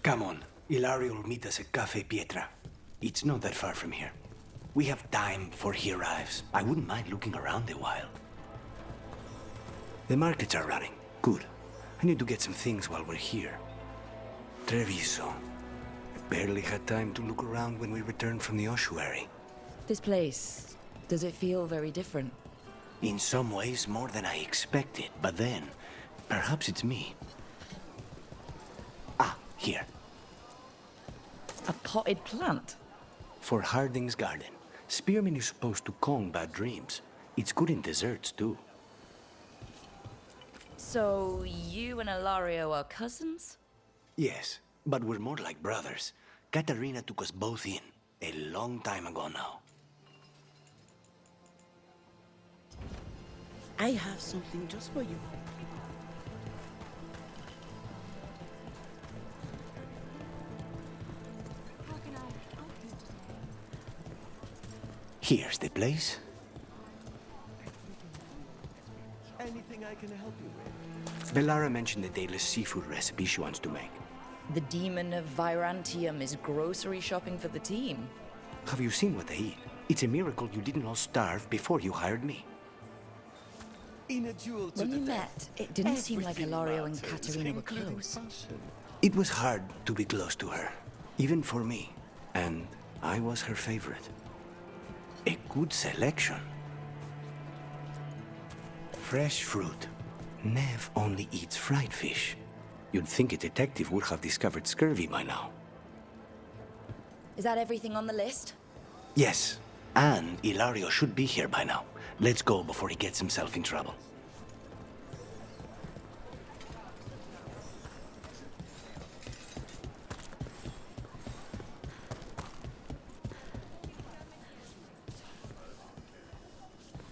Come on. Ilario will meet us at Cafe Pietra. It's not that far from here. We have time before he arrives. I wouldn't mind looking around a while. The markets are running. Good. I need to get some things while we're here. Treviso. I barely had time to look around when we returned from the ossuary. This place, does it feel very different? In some ways, more than I expected. But then, perhaps it's me. Ah, here. A potted plant? For Harding's garden. Spearmint is supposed to calm bad dreams. It's good in desserts, too. So, you and Ilario are cousins? Yes, but we're more like brothers. Katarina took us both in, a long time ago now. I have something just for you. Here's the place. Anything I can help you with? Bellara mentioned the daily seafood recipe she wants to make. The demon of Virantium is grocery shopping for the team. Have you seen what they eat? It's a miracle you didn't all starve before you hired me. In a duel to When the you death, met, it didn't seem like everything Ilario and matters, Katerina were including close. passion. It was hard to be close to her, even for me. And I was her favorite. A good selection. Fresh fruit. Nev only eats fried fish. You'd think a detective would have discovered scurvy by now. Is that everything on the list? Yes, and Ilario should be here by now. Let's go before he gets himself in trouble.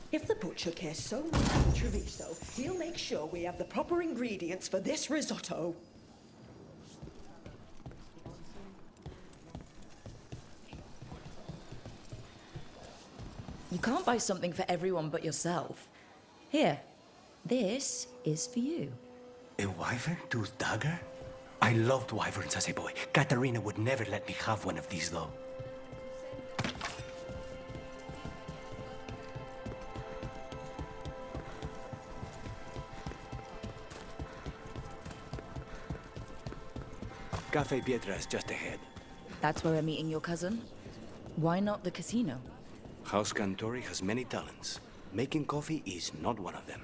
If the butcher cares so much about chorizo, he'll make sure we have the proper ingredients for this risotto. You can't buy something for everyone but yourself. Here, this is for you. A wyvern tooth dagger? I loved wyverns as a boy. Katarina would never let me have one of these, though. Cafe Pietra is just ahead. That's where we're meeting your cousin? Why not the casino? House Cantori has many talents. Making coffee is not one of them.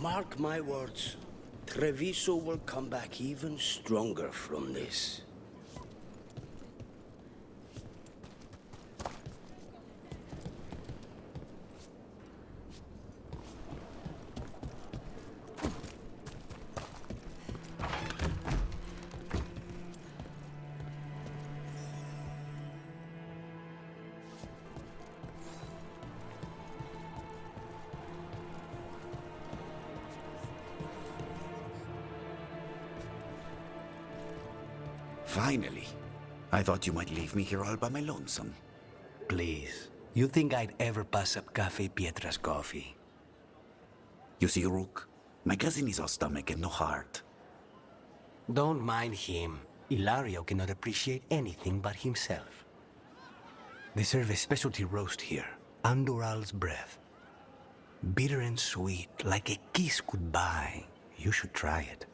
Mark my words, Treviso will come back even stronger from this. Finally. I thought you might leave me here all by my lonesome. Please. You think I'd ever pass up Cafe Pietra's coffee? You see, Rook, my cousin is all stomach and no heart. Don't mind him. Ilario cannot appreciate anything but himself. They serve a specialty roast here, Andoral's breath. Bitter and sweet, like a kiss goodbye. You should try it.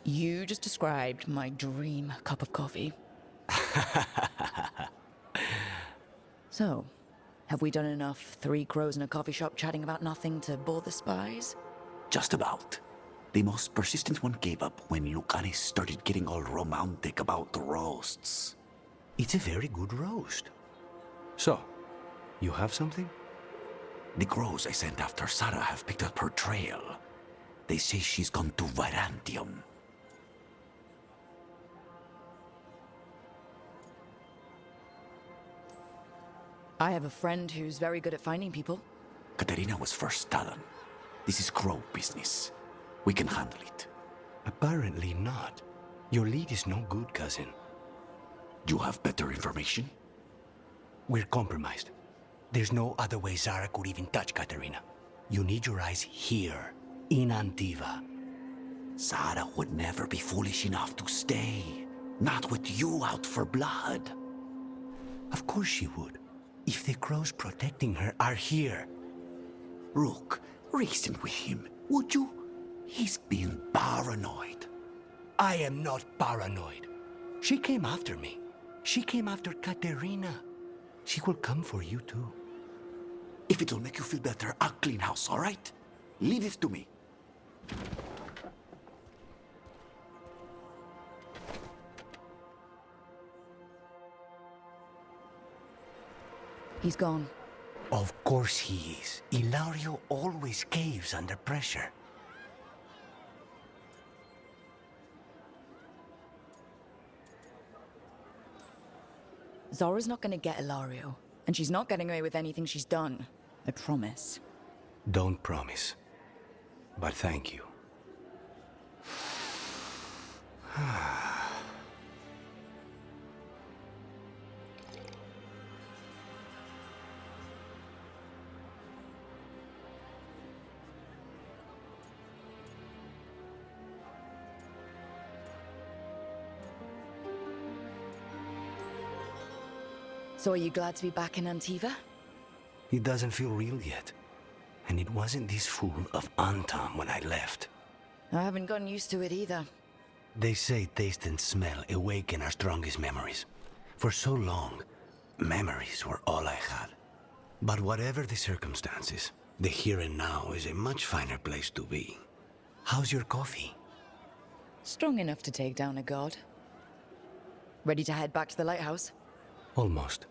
You just described my dream cup of coffee. So, have we done enough three crows in a coffee shop chatting about nothing to bore the spies? Just about. The most persistent one gave up when Lucanis started getting all romantic about the roasts. It's a very good roast. So, you have something? The crows I sent after Sarah have picked up her trail. They say she's gone to Virantium. I have a friend who's very good at finding people. Katerina was first Talon. This is crow business. We can handle it. Apparently not. Your lead is no good, cousin. You have better information? We're compromised. There's no other way Zara could even touch Katerina. You need your eyes here, in Antiva. Zara would never be foolish enough to stay. Not with you out for blood. Of course she would. If the crows protecting her are here. Rook, reason with him, would you? He's being paranoid. I am not paranoid. She came after me. She came after Katerina. She will come for you too. If it'll make you feel better, I'll clean house, all right? Leave this to me. He's gone. Of course he is. Ilario always caves under pressure. Zora's not gonna get Ilario, and she's not getting away with anything she's done. I promise. Don't promise. But thank you. So are you glad to be back in Antiva? It doesn't feel real yet. And it wasn't this fool of Anton when I left. I haven't gotten used to it either. They say taste and smell awaken our strongest memories. For so long, memories were all I had. But whatever the circumstances, the here and now is a much finer place to be. How's your coffee? Strong enough to take down a god. Ready to head back to the lighthouse? Almost.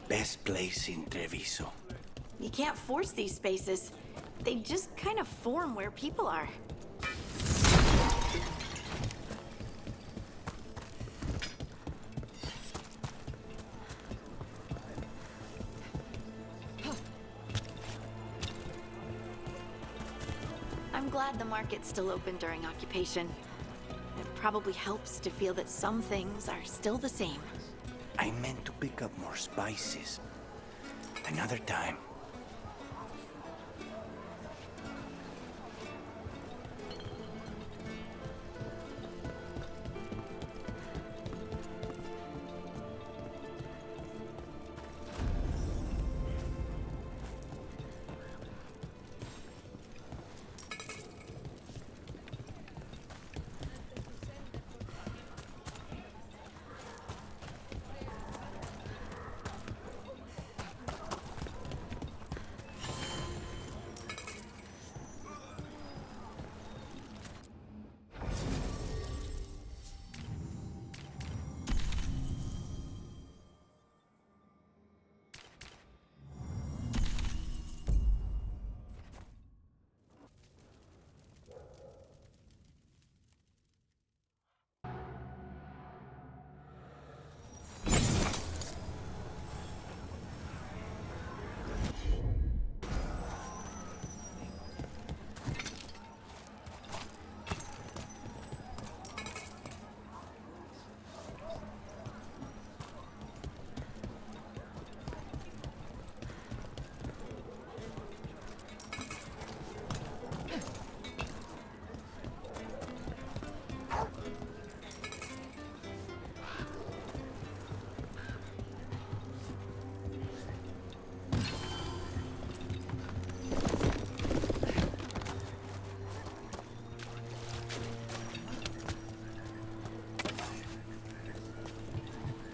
Best place in Treviso. You can't force these spaces. They just kind of form where people are. I'm glad the market's still open during occupation. It probably helps to feel that some things are still the same. I meant to pick up more spices. Another time.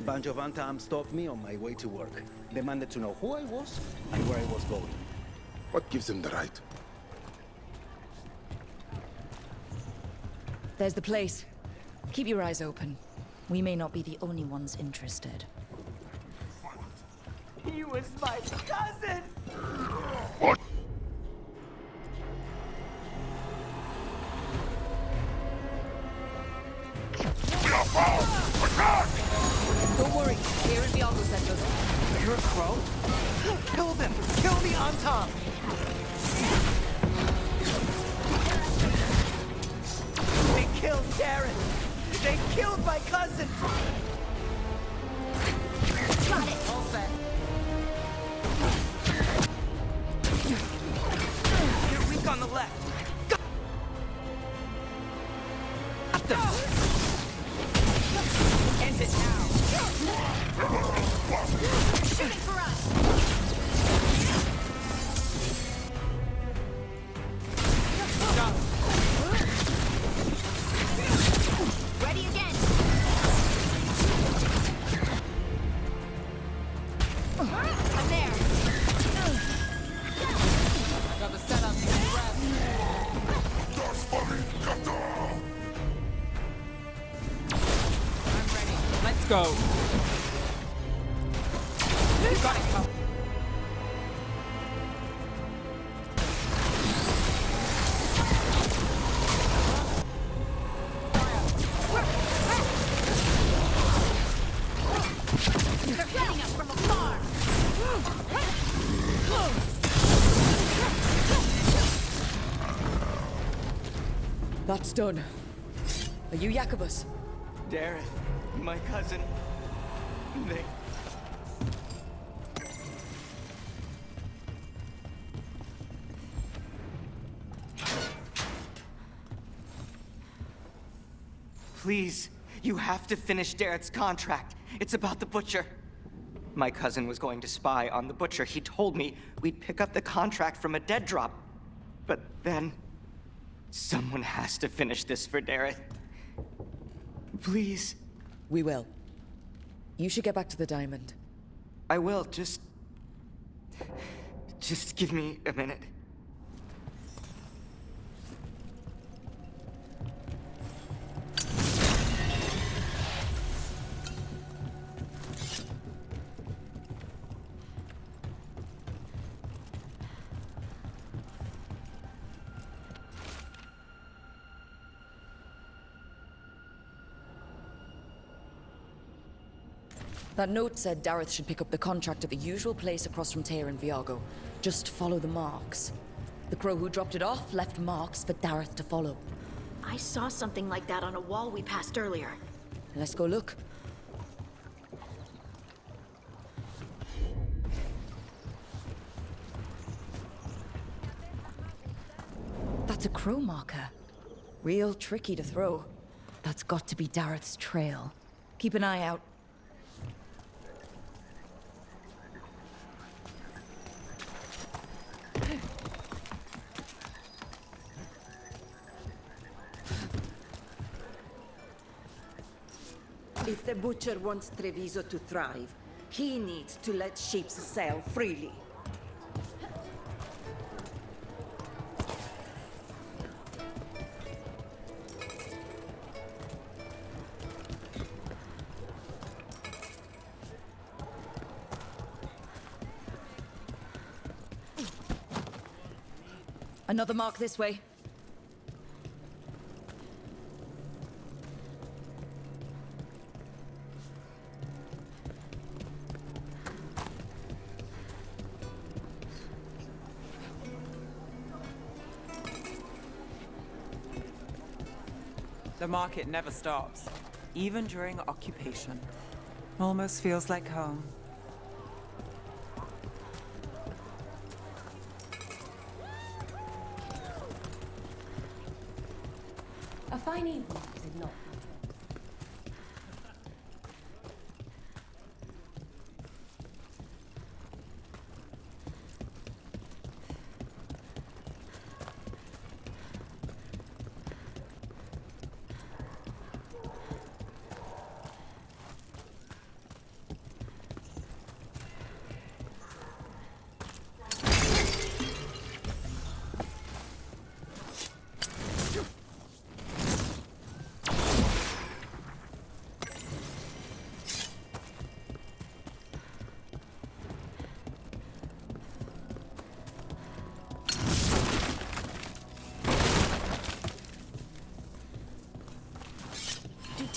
bunch of Antam stopped me on my way to work. Demanded to know who I was and where I was going. What gives them the right? There's the place. Keep your eyes open. We may not be the only ones interested. He was my cousin! What? We are found! Attack! Don't worry, here in Viago sent us. You're a crow? Kill them! Kill the Antam! They killed Darren! They killed my cousin! Got it. All set. You're weak on the left. End it now. Shooting for us. Ready again. I'm there. I got the setup to the rest. I'm ready. Let's go. You got it, Cup. They're getting us from afar. That's done. Are you Jacobus? Darren, my cousin. They... Please, you have to finish Darrett's contract. It's about the Butcher. My cousin was going to spy on the Butcher. He told me we'd pick up the contract from a dead drop. But then... someone has to finish this for Darrett. Please. We will. You should get back to the diamond. I will, just give me a minute. That note said Dareth should pick up the contract at the usual place across from Teir and Viago. Just follow the marks. The crow who dropped it off left marks for Dareth to follow. I saw something like that on a wall we passed earlier. Let's go look. That's a crow marker. Real tricky to throw. That's got to be Dareth's trail. Keep an eye out. If the Butcher wants Treviso to thrive, he needs to let ships sail freely. Another mark this way. The market never stops, even during occupation. Almost feels like home. A fine evening, is it not?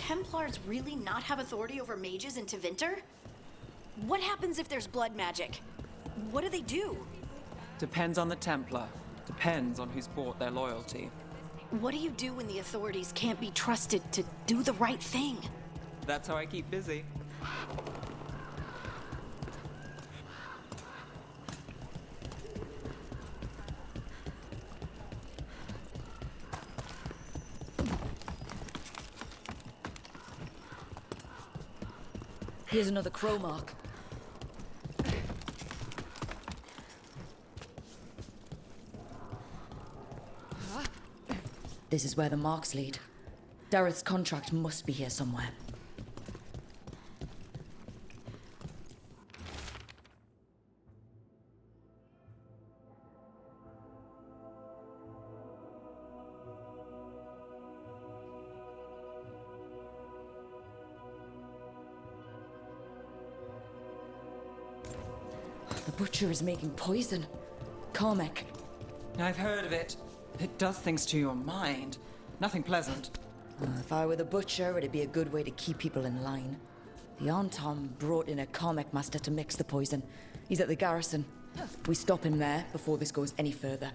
Templars really not have authority over mages in Tevinter? What happens if there's blood magic? What do they do? Depends on the Templar. Depends on who's bought their loyalty. What do you do when the authorities can't be trusted to do the right thing? That's how I keep busy. Here's another crow mark. This is where the marks lead. Dareth's contract must be here somewhere. The butcher is making poison. Carmec. I've heard of it. It does things to your mind. Nothing pleasant. If I were the butcher, it'd be a good way to keep people in line. The Antom brought in a Carmec master to mix the poison. He's at the garrison. We stop him there before this goes any further.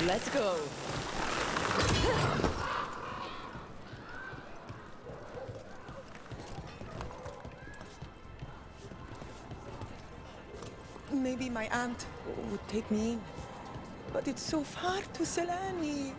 Let's go. Maybe my aunt would take me in. But it's so far to Selani.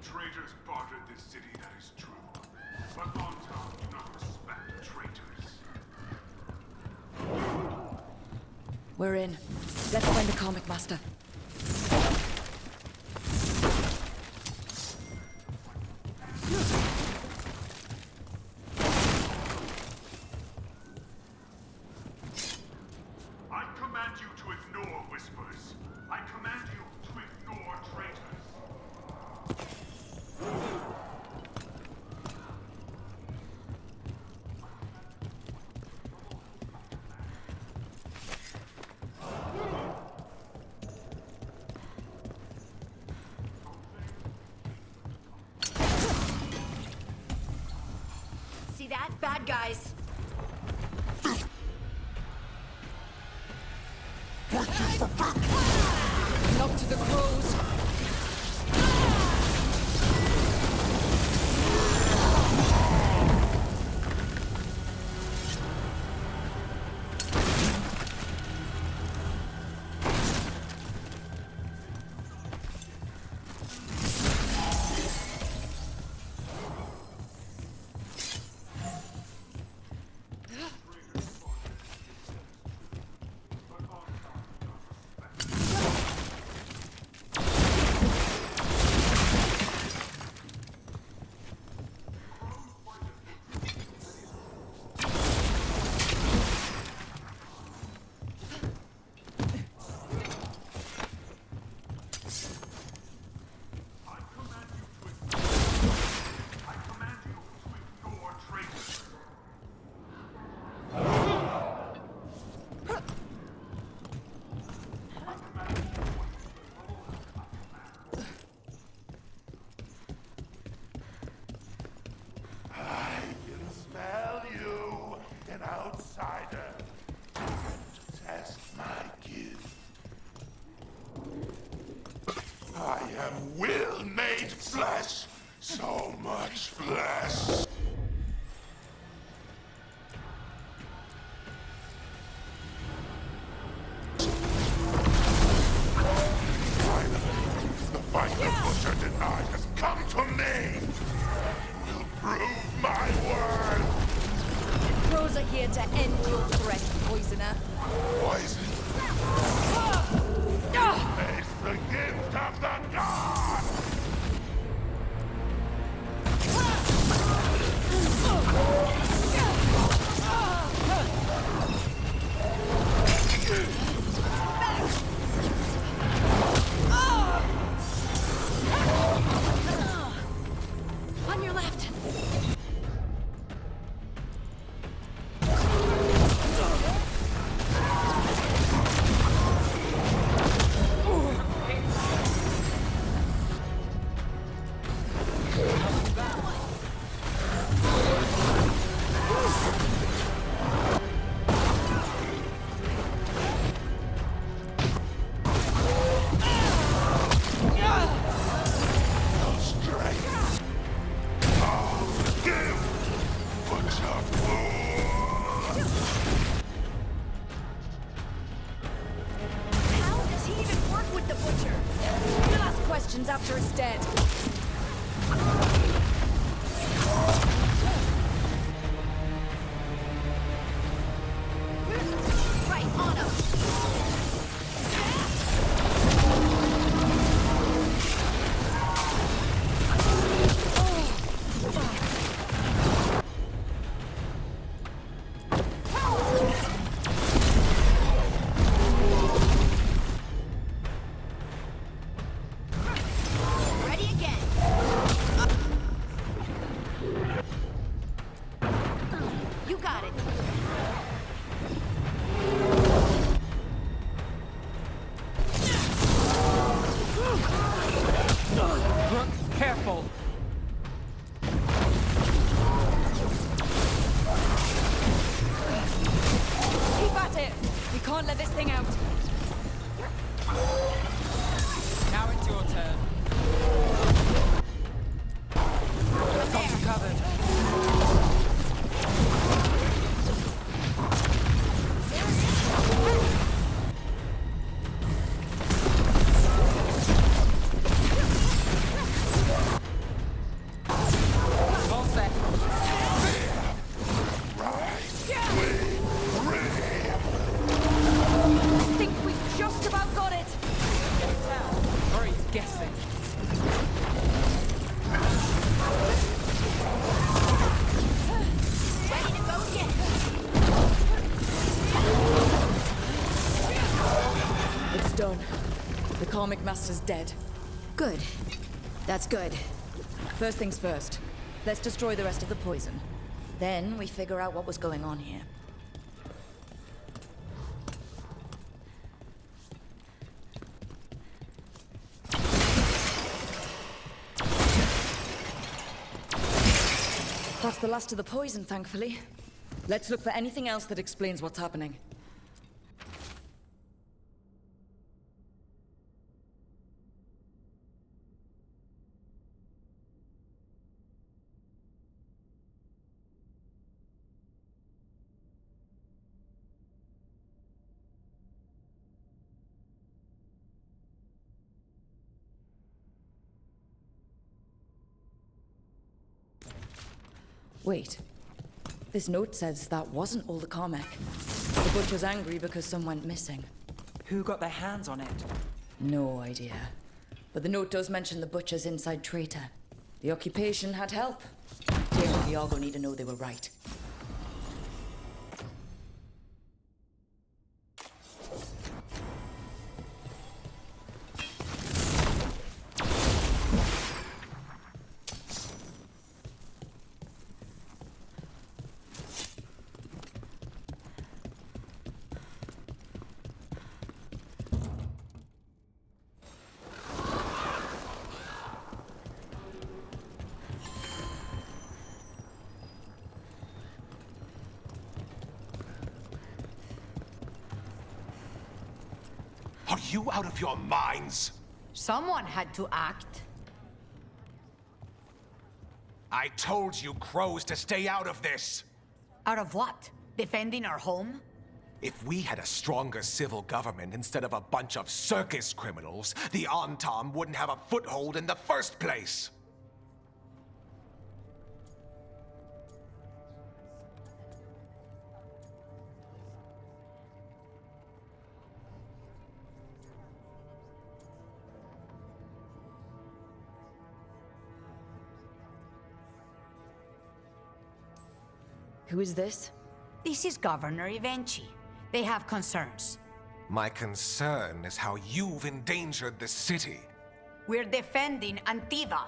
Traitors bartered this city, that is true. But Antom do not respect traitors. We're in. Let's find the Carmec master. bad guys. Knock to the crows. Will made flesh! So much flesh! Finally, the fight the Butcher denied has come to me! Will prove my worth! Crows are here to end your threat, poisoner. Poison? Face the gift of the gods! On your left. After it's dead. Right on him. Careful! Keep at it! We can't let this thing out. Now it's your turn. I've got you covered. Done. The Karmic Master's dead. Good. That's good. First things first. Let's destroy the rest of the poison. Then we figure out what was going on here. That's the last of the poison, thankfully. Let's look for anything else that explains what's happening. Wait. This note says that wasn't all the Carmack. The butcher's angry because some went missing. Who got their hands on it? No idea. But the note does mention the butcher's inside traitor. The occupation had help. Tyr and Iago need to know they were right. Are you out of your minds? Someone had to act. I told you crows to stay out of this! Out of what? Defending our home? If we had a stronger civil government instead of a bunch of circus criminals, the Antom wouldn't have a foothold in the first place! Who is this? This is Governor Ivenchi. They have concerns. My concern is how you've endangered the city. We're defending Antiva.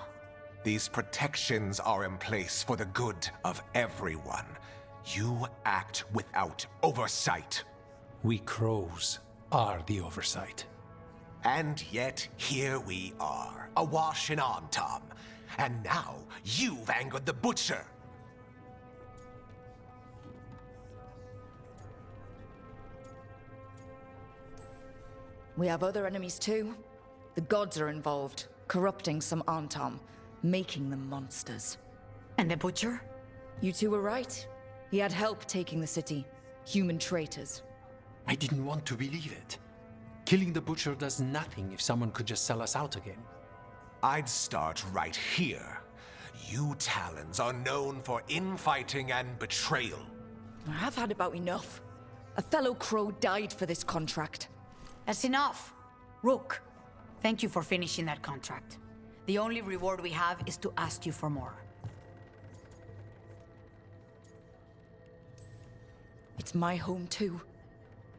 These protections are in place for the good of everyone. You act without oversight. We crows are the oversight. And yet, here we are, awash in Antom. And now, you've angered the Butcher. We have other enemies too. The gods are involved, corrupting some Antom, making them monsters. And the Butcher? You two were right. He had help taking the city. Human traitors. I didn't want to believe it. Killing the Butcher does nothing if someone could just sell us out again. I'd start right here. You Talons are known for infighting and betrayal. I've had about enough. A fellow crow died for this contract. That's enough. Rook, thank you for finishing that contract. The only reward we have is to ask you for more. It's my home too.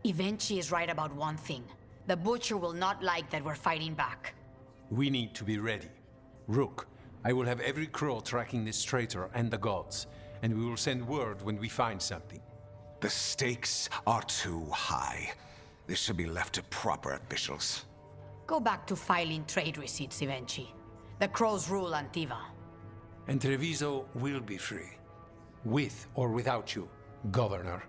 Ivenchi is right about one thing. The Butcher will not like that we're fighting back. We need to be ready. Rook, I will have every crow tracking this traitor and the gods, and we will send word when we find something. The stakes are too high. This should be left to proper officials. Go back to filing trade receipts, Ivenchi. The crows rule Antiva. And Treviso will be free. With or without you, Governor.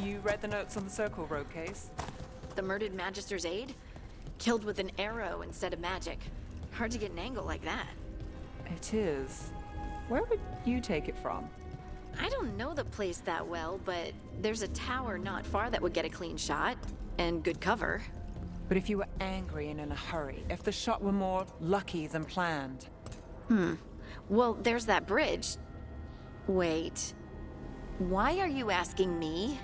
You read the notes on the Circle Road case? The murdered Magister's aide? Killed with an arrow instead of magic. Hard to get an angle like that. It is. Where would you take it from? I don't know the place that well, but there's a tower not far that would get a clean shot. And good cover. But if you were angry and in a hurry, if the shot were more lucky than planned. Well, there's that bridge. Wait. Why are you asking me?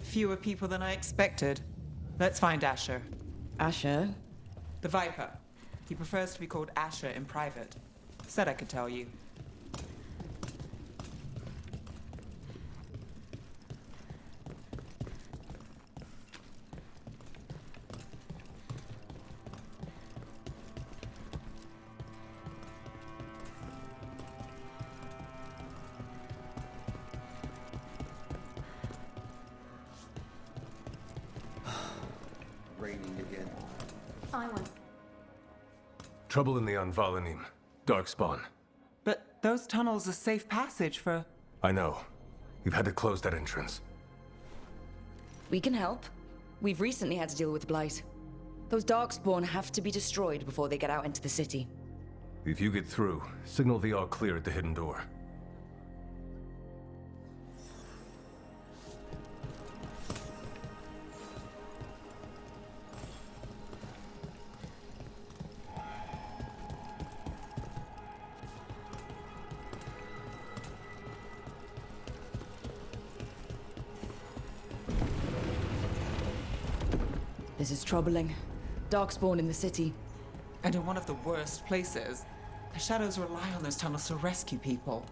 Fewer people than I expected. Let's find Asher. Asher? The Viper. He prefers to be called Asher in private. Said I could tell you. Raining again. Trouble in the Anvalanim. Darkspawn. But those tunnels are safe passage for... I know. We've had to close that entrance. We can help. We've recently had to deal with Blight. Those Darkspawn have to be destroyed before they get out into the city. If you get through, signal the all clear at the hidden door. This is troubling. Darkspawn in the city. And in one of the worst places. The Shadows rely on those tunnels to rescue people.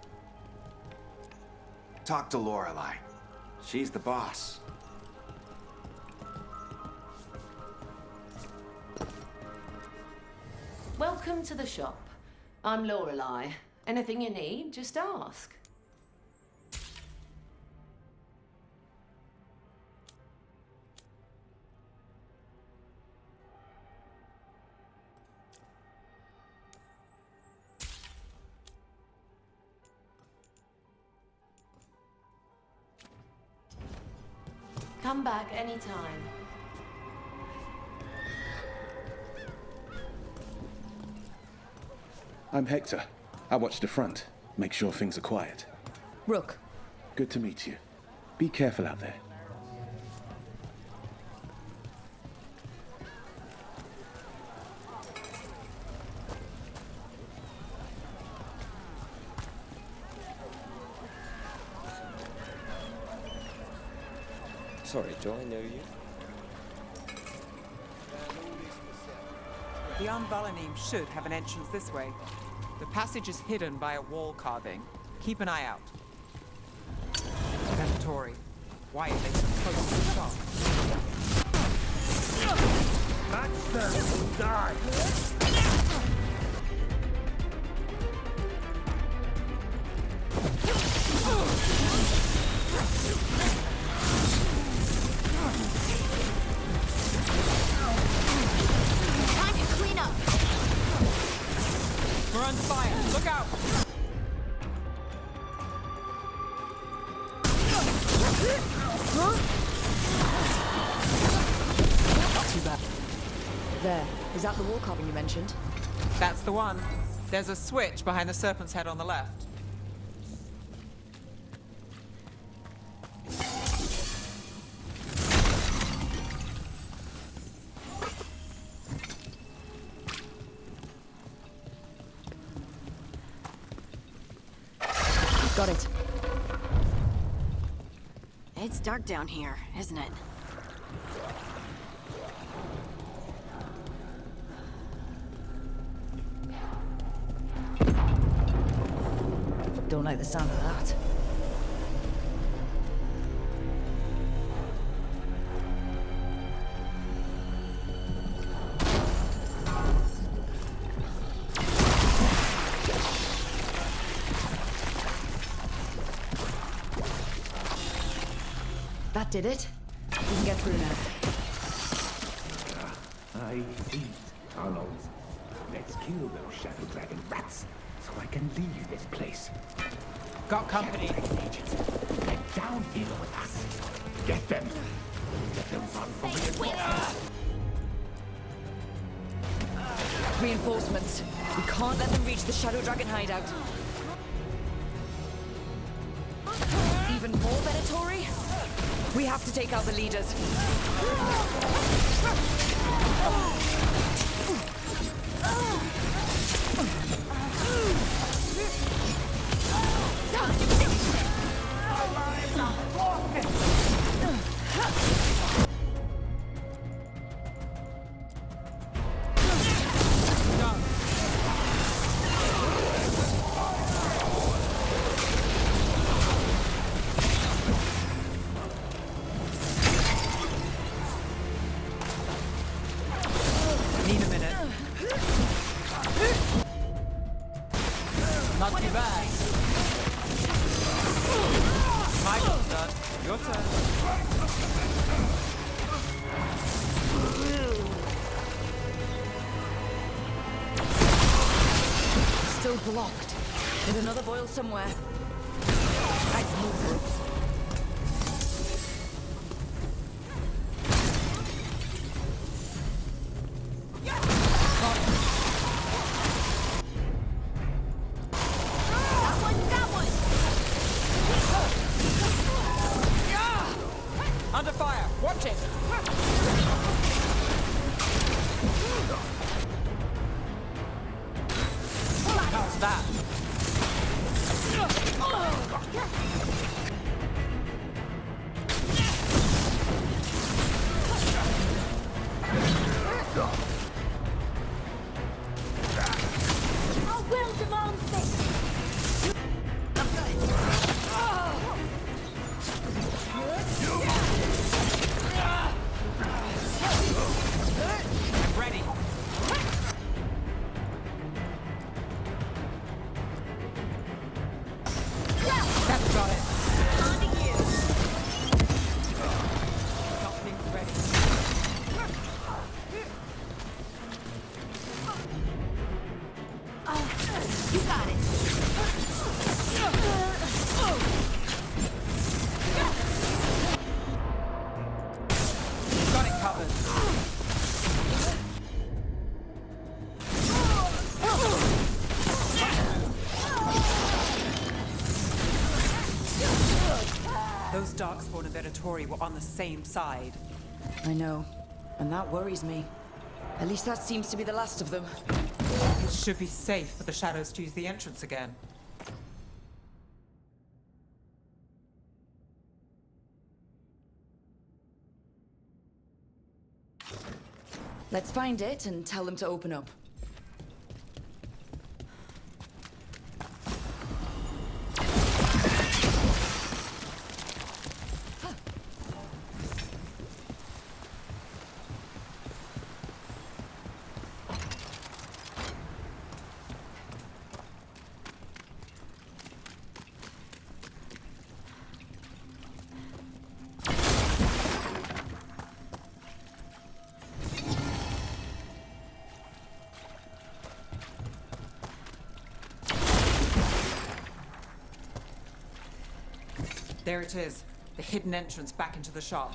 Talk to Lorelei. She's the boss. Welcome to the shop. I'm Lorelei. Anything you need, just ask. Come back anytime. I'm Hector. I watch the front. Make sure things are quiet. Rook. Good to meet you. Be careful out there. Sorry, do I know you? The Anvalanim should have an entrance this way. The passage is hidden by a wall carving. Keep an eye out. Tori, why are they so close to the shop? Baxter will die! Time to clean up! We're under fire! Look out! Not too bad. There. Is that the wall carving you mentioned? That's the one. There's a switch behind the serpent's head on the left. Got it. It's dark down here, isn't it? Don't like the sound of that. did it. We can get through now. I hate tunnels. Let's kill those shadow dragon rats so I can leave this place. Got company. Agents, get down here with us. Get them. Let them run from reinforcements. Reinforcements. We can't let them reach the Shadow Dragon hideout. Even more Venatori? We have to take out the leaders. Not too bad. My job's done. Your turn. Still blocked. There's another boil somewhere. Let's move. Under fire! Watch it! How's that? I will demand this! I'm ready. That's got it. Something's ready. You got it. Got it covered. Those Darkspawn and Venatori were on the same side. I know, and that worries me. At least that seems to be the last of them. It should be safe for the shadows to use the entrance again. Let's find it and tell them to open up. There it is, the hidden entrance back into the shop.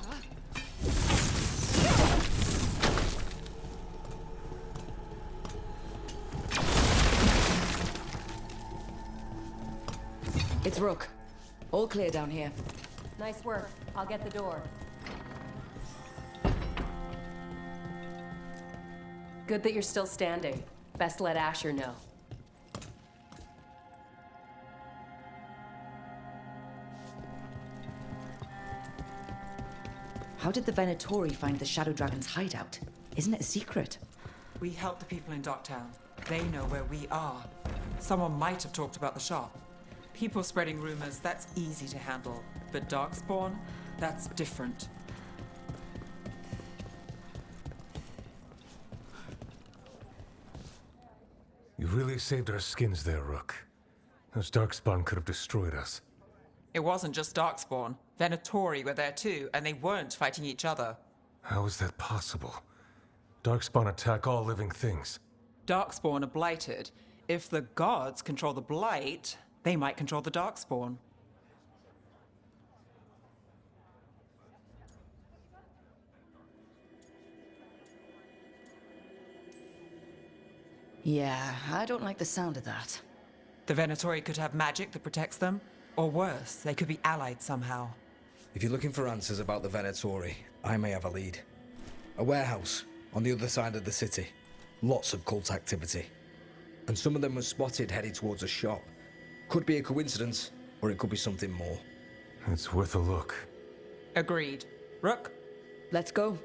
It's Rook. All clear down here. Nice work. I'll get the door. Good that you're still standing. Best let Asher know. How did the Venatori find the Shadow Dragon's hideout? Isn't it a secret? We help the people in Docktown. They know where we are. Someone might have talked about the shop. People spreading rumors, that's easy to handle. But Darkspawn, that's different. You really saved our skins there, Rook. Those Darkspawn could have destroyed us. It wasn't just Darkspawn. Venatori were there too, and they weren't fighting each other. How is that possible? Darkspawn attack all living things. Darkspawn are blighted. If the gods control the blight, they might control the Darkspawn. Yeah, I don't like the sound of that. The Venatori could have magic that protects them, or worse, they could be allied somehow. If you're looking for answers about the Venatori, I may have a lead. A warehouse on the other side of the city. Lots of cult activity. And some of them were spotted heading towards a shop. Could be a coincidence, or it could be something more. It's worth a look. Agreed. Rook? Let's go.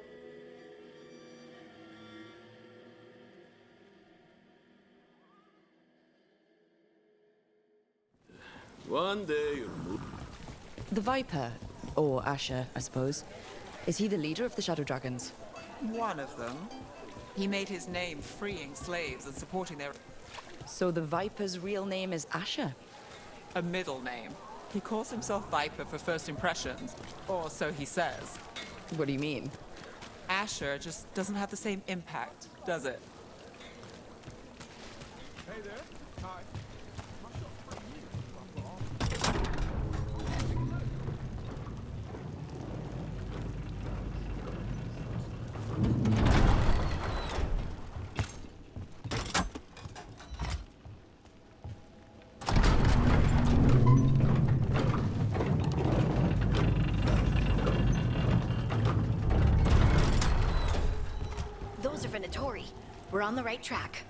One day you'll move. The Viper, or Asher, I suppose. Is he the leader of the Shadow Dragons? One of them. He made his name freeing slaves and supporting their... So the Viper's real name is Asher? A middle name. He calls himself Viper for first impressions, or so he says. What do you mean? Asher just doesn't have the same impact, does it? Hey there. Hi. Those are Venatori. We're on the right track.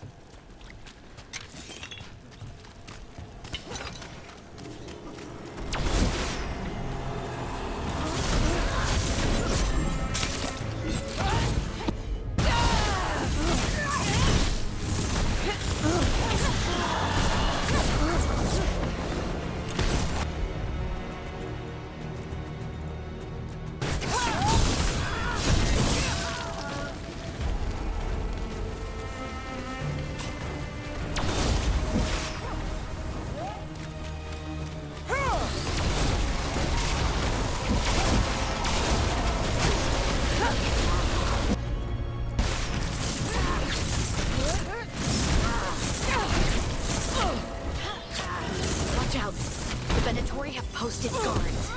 Posted guards.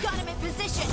Got him in position.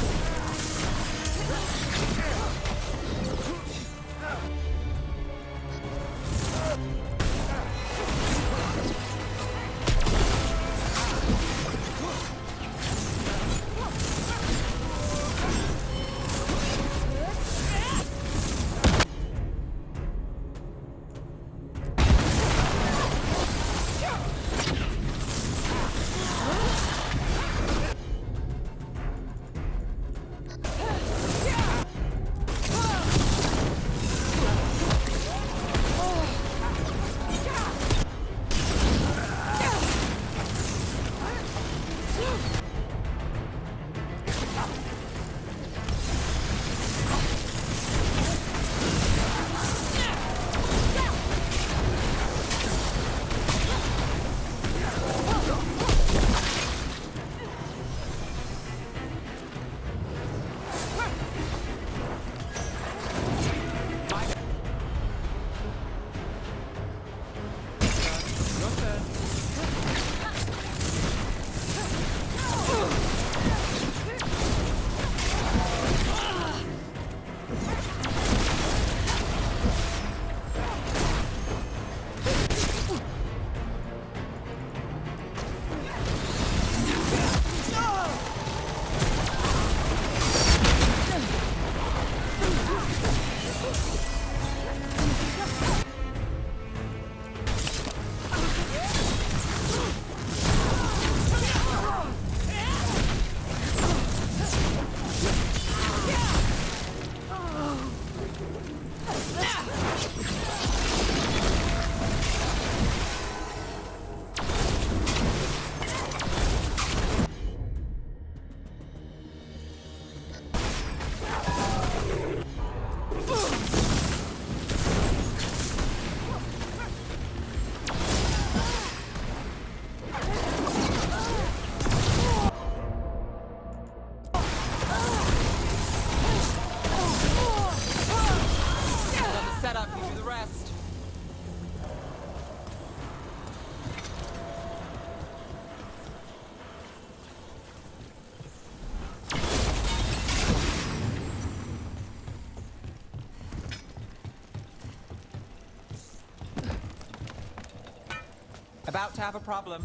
About to have a problem.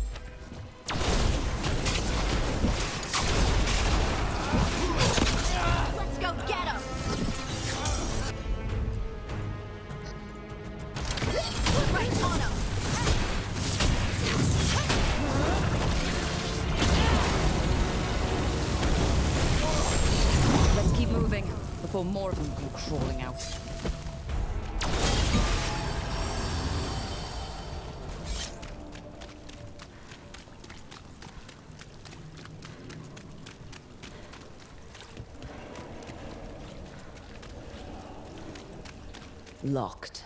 Let's go get him! Right on him! Let's keep moving before more of them come crawling out. Locked.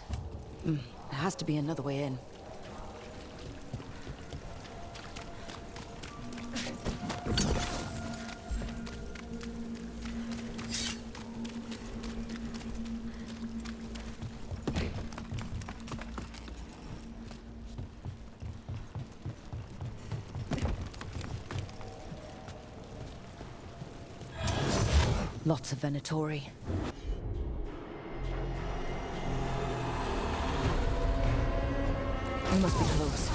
There has to be another way in. Lots of Venatori. We must be close.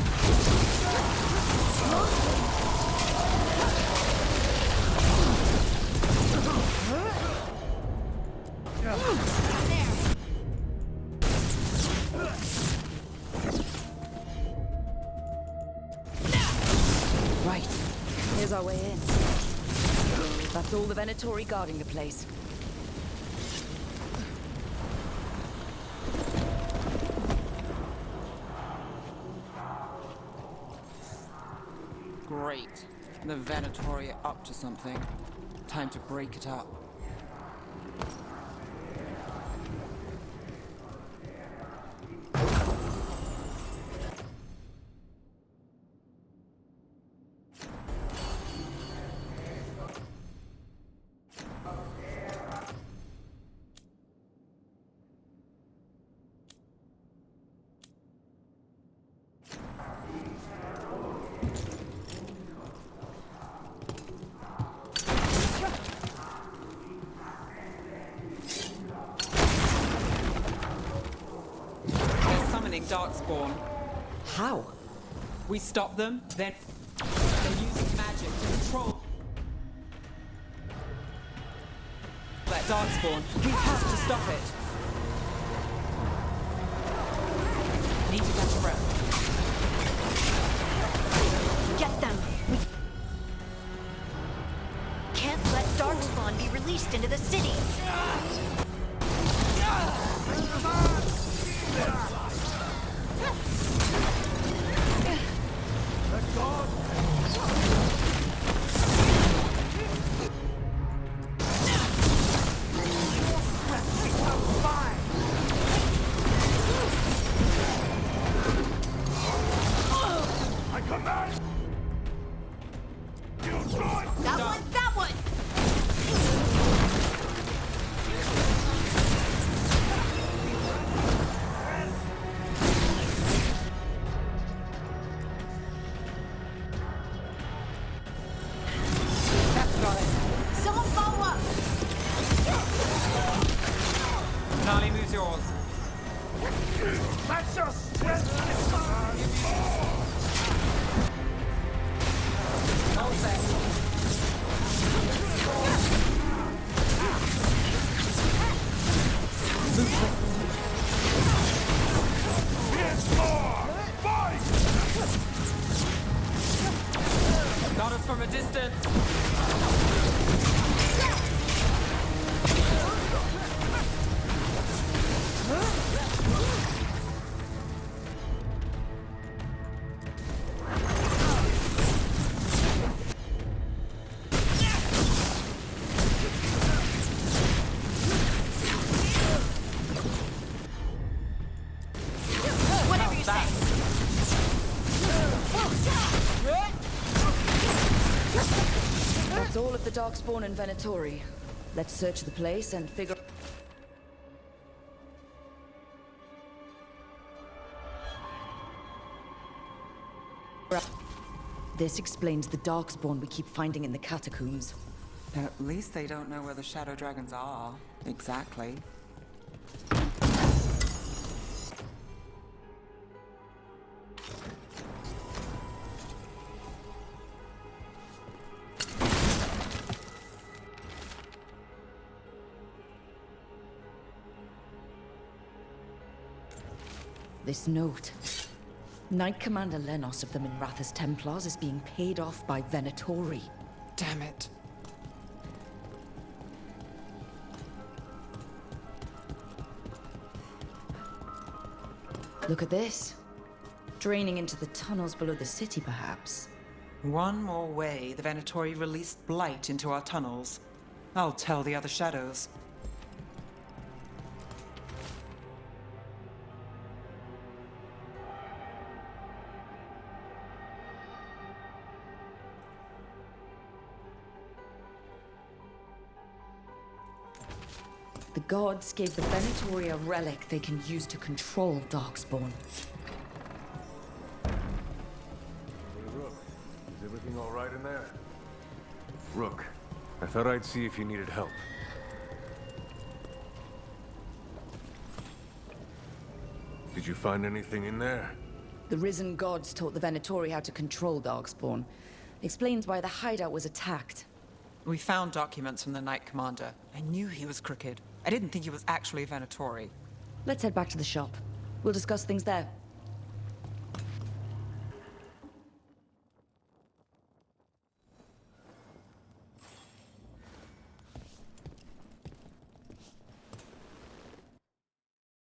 Right. Here's our way in. That's all the Venatori guarding the place. Great. The Venatori are up to something. Time to break it up. Darkspawn. How? We stop them, then they're using magic to control that Darkspawn. We have to stop it. Need to catch a breath. Get them! We can't let Darkspawn be released into the city! That one! That's got it. Someone follow up! Nali, moves yours. That's us! All set. Got us from a distance. Whatever you say! That's all of the Darkspawn and Venatori. Let's search the place and figure... This explains the Darkspawn we keep finding in the catacombs. At least they don't know where the Shadow Dragons are. Exactly. this note. Knight Commander Lenos of the Minrathous Templars is being paid off by Venatori. Damn it. Look at this. Draining into the tunnels below the city, perhaps. One more way the Venatori released blight into our tunnels. I'll tell the other shadows. The gods gave the Venatori a relic they can use to control Darkspawn. Hey, Rook. Is everything all right in there? Rook, I thought I'd see if you needed help. Did you find anything in there? The risen gods taught the Venatori how to control Darkspawn. Explains why the hideout was attacked. We found documents from the Knight Commander. I knew he was crooked. I didn't think he was actually Venatori. Let's head back to the shop. We'll discuss things there.